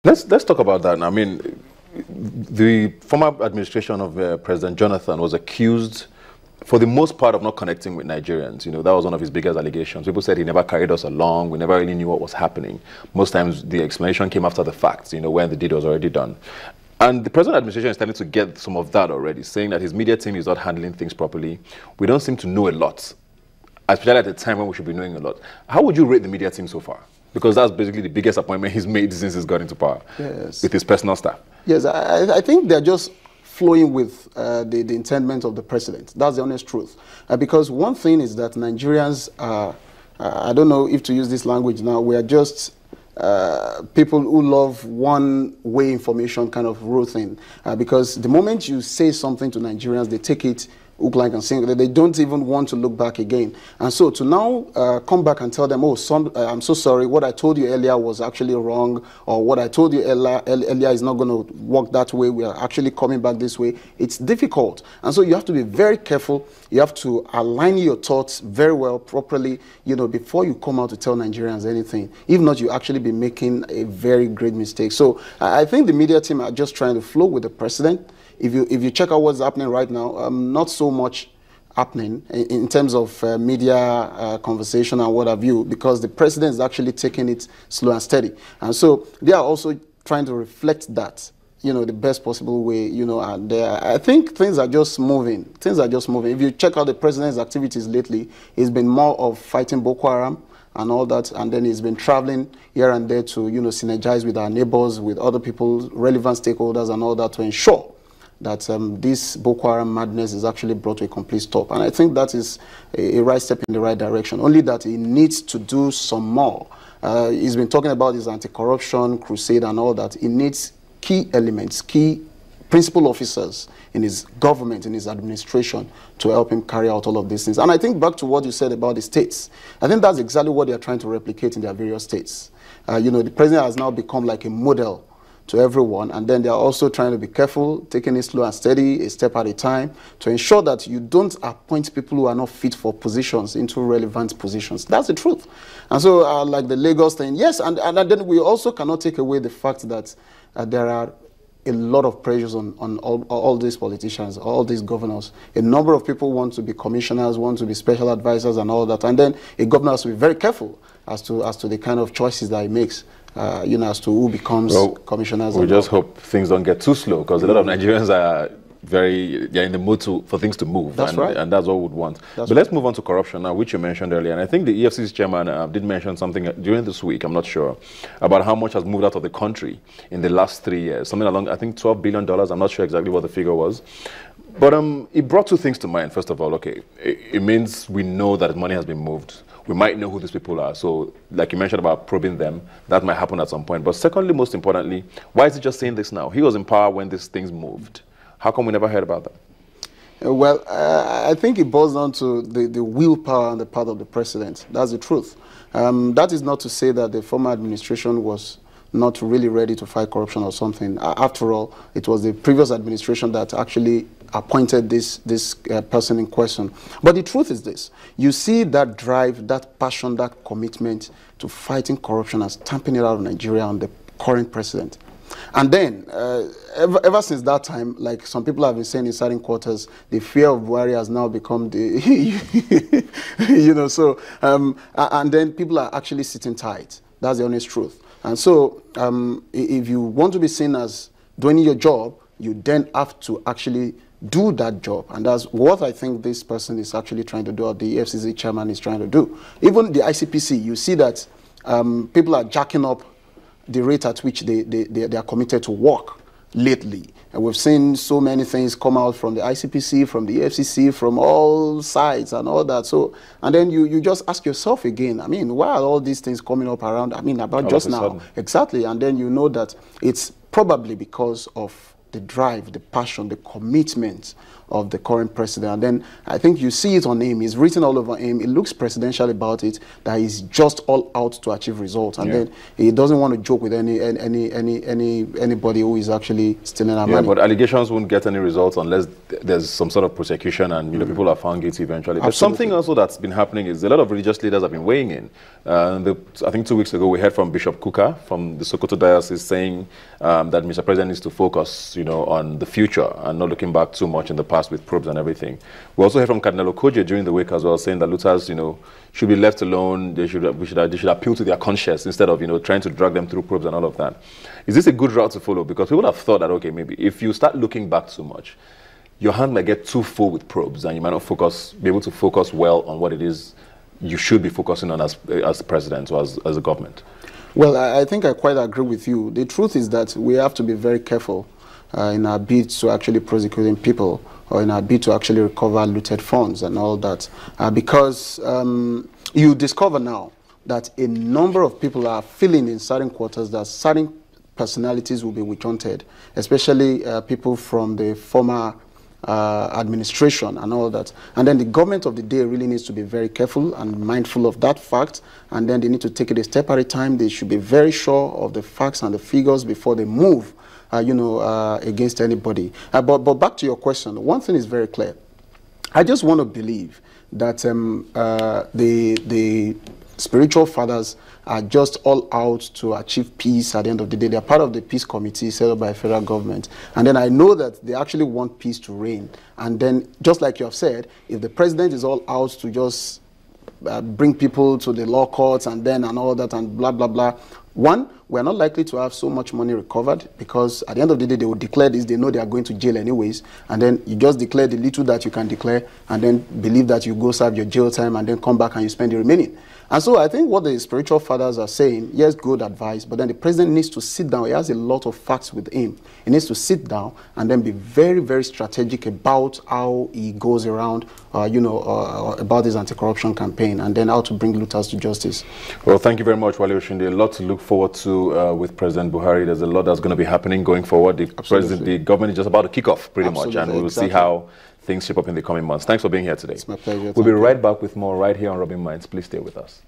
Let's talk about that. I mean, the former administration of President Jonathan was accused, for the most part, of not connecting with Nigerians. You know, that was one of his biggest allegations. People said he never carried us along. We never really knew what was happening. Most times, the explanation came after the fact, you know, when the deed was already done. And the present administration is starting to get some of that already, saying that his media team is not handling things properly. We don't seem to know a lot, especially at a time when we should be knowing a lot. How would you rate the media team so far? Because that's basically the biggest appointment he's made since he's got into power, yes, with his personal staff. Yes, I think they're just flowing with the intendment of the president. That's the honest truth. Because one thing is that Nigerians are, I don't know if to use this language now, we are just people who love one way information kind of rule thing. Because the moment you say something to Nigerians, they take it hook, line, and sinker. They don't even want to look back again. And so to now come back and tell them, oh, I'm so sorry, what I told you earlier was actually wrong, or what I told you earlier is not going to work that way, we are actually coming back this way, it's difficult. And so you have to be very careful. You have to align your thoughts very well, properly, you know, before you come out to tell Nigerians anything. If not, you actually be making a very great mistake. So I think the media team are just trying to flow with the president. If you check out what's happening right now, not so much happening in terms of media conversation and what have you, because the president is actually taking it slow and steady. And so they are also trying to reflect that, you know, the best possible way, you know, and I think things are just moving. Things are just moving. If you check out the president's activities lately, it's been more of fighting Boko Haram and all that, and then he's been traveling here and there to, you know, synergize with our neighbors, with other people, relevant stakeholders and all that, to ensure that this Boko Haram madness is actually brought to a complete stop. And I think that is a right step in the right direction, only that he needs to do some more. He's been talking about his anti-corruption crusade and all that. He needs key elements, key principal officers in his government, in his administration, to help him carry out all of these things. And I think back to what you said about the states, I think that's exactly what they're trying to replicate in their various states. You know, the president has now become like a model to everyone, and then they are also trying to be careful, taking it slow and steady, a step at a time, to ensure that you don't appoint people who are not fit for positions into relevant positions. That's the truth. And so, like the Lagos thing, yes, and then we also cannot take away the fact that there are a lot of pressures on all these politicians, all these governors. A number of people want to be commissioners, want to be special advisors and all that, and then a governor has to be very careful as to the kind of choices that he makes. You know, as to who becomes commissioners. We just hope things don't get too slow, because a lot of Nigerians are they're in the mood for things to move. That's right. And that's what we would want. But let's move on to corruption now, which you mentioned earlier. And I think the EFCC chairman did mention something during this week, I'm not sure, about how much has moved out of the country in the last 3 years. Something along, I think, $12 billion. I'm not sure exactly what the figure was. But it brought two things to mind. First of all, okay, it means we know that money has been moved. We might know who these people are. So, like you mentioned about probing them, that might happen at some point. But secondly, most importantly, why is he just saying this now? He was in power when these things moved. How come we never heard about that? Well, I think it boils down to the willpower on the part of the president. That's the truth. That is not to say that the former administration was not really ready to fight corruption or something. After all, it was the previous administration that actually appointed this person in question. But the truth is this: you see that drive, that passion, that commitment to fighting corruption and stamping it out of Nigeria on the current president. And then, ever since that time, like some people have been saying in certain quarters, the fear of Buhari has now become the, you know, so, and then people are actually sitting tight. That's the honest truth. And so, if you want to be seen as doing your job, you then have to actually do that job. And that's what I think this person is actually trying to do, or the EFCC chairman is trying to do. Even the ICPC, you see that people are jacking up the rate at which they are committed to work lately. And we've seen so many things come out from the ICPC, from the EFCC, from all sides and all that. So, and then you just ask yourself again, I mean, why are all these things coming up around, I mean, about just now? Exactly. And then you know that it's probably because of the drive, the passion, the commitment of the current president. And then I think you see it on him. It's written all over him. It looks presidential about it, that he's just all out to achieve results. And then he doesn't want to joke with anybody who is actually stealing our money. But allegations won't get any results unless there's some sort of prosecution and people are found guilty eventually. But something also that's been happening is a lot of religious leaders have been weighing in. I think 2 weeks ago we heard from Bishop Kuka from the Sokoto Diocese saying that Mr. President needs to focus, on the future and not looking back too much in the past with probes and everything. We also heard from Cardinal Okoje during the week as well, saying that Luthers, should be left alone. They should appeal to their conscience instead of trying to drag them through probes and all of that. Is this a good route to follow? Because people have thought that, okay, maybe if you start looking back too much, your hand might get too full with probes and you might not be able to focus well on what it is you should be focusing on as the president or as a government. Well, I think I quite agree with you. The truth is that we have to be very careful in our bid to actually prosecuting people, or in our bid to actually recover looted funds and all that, because you discover now that a number of people are feeling in certain quarters that certain personalities will be witch-hunted, especially people from the former administration and all that. And then the government of the day really needs to be very careful and mindful of that fact, and then they need to take it a step at a time. They should be very sure of the facts and the figures before they move against anybody. But back to your question, one thing is very clear. I just want to believe that the spiritual fathers are just all out to achieve peace at the end of the day. They are part of the peace committee set up by federal government. And then I know that they actually want peace to reign. And then, just like you have said, if the president is all out to just bring people to the law courts and all that and blah, blah, blah, one, we're not likely to have so much money recovered, because at the end of the day, they will declare this. They know they are going to jail anyways. And then you just declare the little that you can declare and then believe that you go serve your jail time and then come back and you spend the remaining. And so I think what the spiritual fathers are saying, yes, good advice, but then the president needs to sit down. He has a lot of facts with him. He needs to sit down and then be very, very strategic about how he goes around, about his anti-corruption campaign, and then how to bring looters to justice. Well, thank you very much, Wale Osunde. A lot to look forward to with President Buhari. There's a lot that's going to be happening going forward. The government is just about to kick off, pretty much, and we will see how things shape up in the coming months. Thanks for being here today. It's my pleasure. We'll be right back with more right here on Rubbin Minds. Please stay with us.